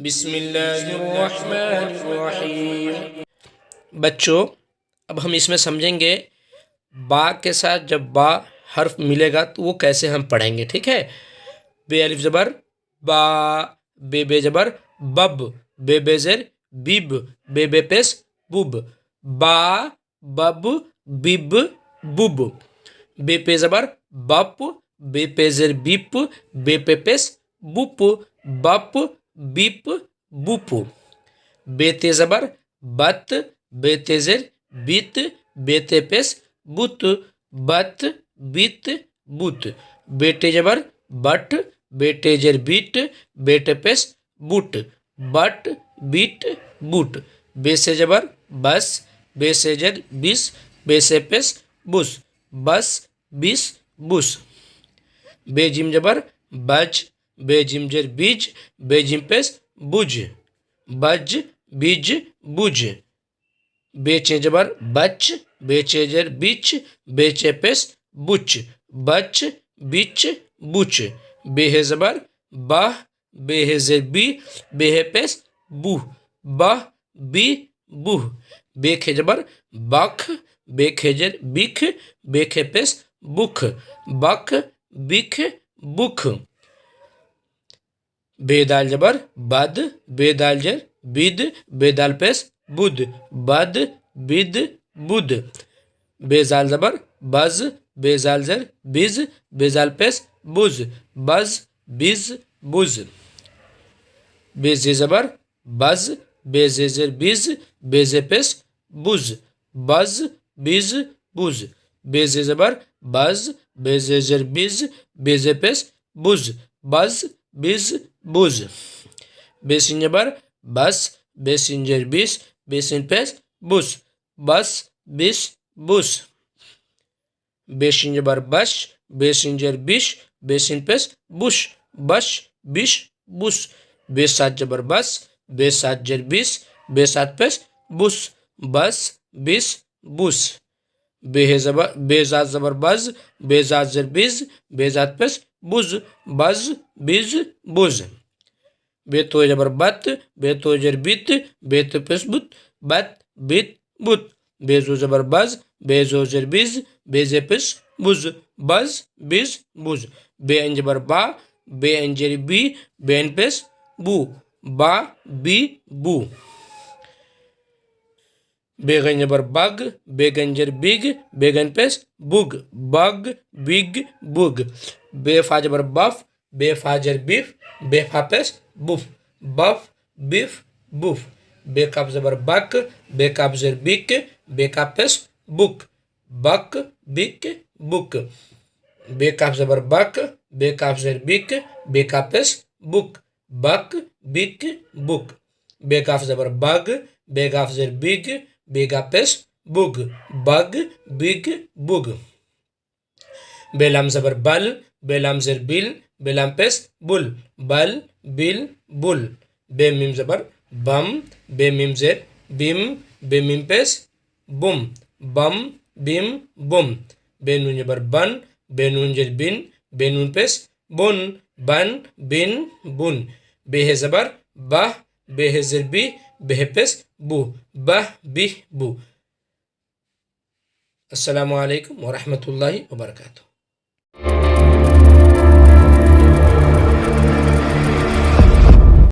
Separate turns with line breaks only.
बिस्मिल्लाहिर्रहमानिर्रहीम। बच्चों, अब हम इसमें समझेंगे बा के साथ जब बा हर्फ मिलेगा तो वो कैसे हम पढ़ेंगे। ठीक है। बे अलिफ ज़बर बा, बे ज़बर बब, बे ज़ेर बिब, बे पेश बुब, बा बब बिब बुब। बे पे ज़बर बप, बे पे ज़ेर बिप, बे पे पेश बुप, बप बिप बुप। बेते ज़बर बत, बेते ज़ेर बित, बेते पेश बुत, बत बित बुत। बेटे ज़बर बट, बेटे ज़ेर बिट, बेटे पेश बुट, बट बिट बुट। बेसे ज़बर बस, बेसे ज़ेर बिस, बेसे पेश बुस, बस बिस बुस। बेजिम ज़बर बज, बेजिम ज़ेर बिज, बेजिम पेश बुज, बज बिज बुज। बेचे ज़बर बच, बेचे ज़ेर बिच, बेचे पेश बुच, बच बिच बुच। बेहे ज़बर बह, बेहे ज़ेर बी, बेहे पेश बुह, बह बी बुह। बेखे ज़बर बख, बेखे ज़ेर बिख, बेखे पेश बुख, बख बिख बुख। बेदाल ज़बर बद, बेदाल ज़ेर बिद, बेदाल पेश बुद, बद बिद बुद। बेजाल ज़बर बज, बेजाल ज़ेर बिज, बेजाल पेश बुज, बज बिज बुज। बेजे ज़बर बज, बेजे ज़ेर बिज, बेजे पेश बुज, बज बिज बुज। बेजे ज़बर बज, बेजे ज़ेर बिज, बेजे पेश बुज, बज बिज बुज। बेसिन ज़बर बस, बेसिन ज़ेर बिस, बेसिन पेश बुस, बस बिस बुस। बेसिन ज़बर बश, बेसिन ज़ेर बिश, बेसिन पेश बुश, बश बिश बुश। बेसात ज़बर बस, बेसात ज़ेर बिस, बेसात पेश बुस, बस बिस बुस। बेजात ज़बर बज, बेजात ज़ेर बिज, बेजात पेश बुज, बज बिज बुज। बेतो ज़बर बत, बेतो ज़ेर बित, बेतो पेश बुत, बत बित बुत। बेजो ज़बर बज, बेजो ज़ेर बिज, बेजे पेश बुज, बज बिज बुज। बेअन ज़बर बा, बेअन ज़ेर बी, बेअन पेश बू, बा बी बू। बेगन ज़बर बग, बेगन ज़ेर बिग, बेगन पेश बुग, बग बिग बुग। बेफा ज़बर बफ, बेफा ज़ेर बिफ, बेफा पेश बुफ, बफ बिफ बुफ। बेकाफ ज़बर बक, बेकाफ ज़ेर बिक, बेकाफ पेश बुक, बक बिक बुक। बेकाफ ज़बर बक, बेकाफ ज़ेर बिक, बेकाफ पेश बुक, बक बिक बुक। बेकाफ ज़बर बग, बेगाफ ज़ेर बिग, बेगा पेश बुग, बग बिग बुग। बेलाम ज़बर बल, बेलाम ज़ेर बिल, बेलाम पेश बुल, बल बिल बुल। बेमीम ज़बर बम, बेमीम ज़ेर बिम, बेमीम पेश बुम, बम बिम बुम। बेनून ज़बर बन, बेनून ज़ेर बिन, बेनून पेश बुन, बन बिन बुन। बेहे ज़बर बह, बेहे ज़ेर बी, बेहे पेश बू, बह बिह बू। अस्सलामु अलैकुम व रहमतुल्लाहि व बरकातुहू।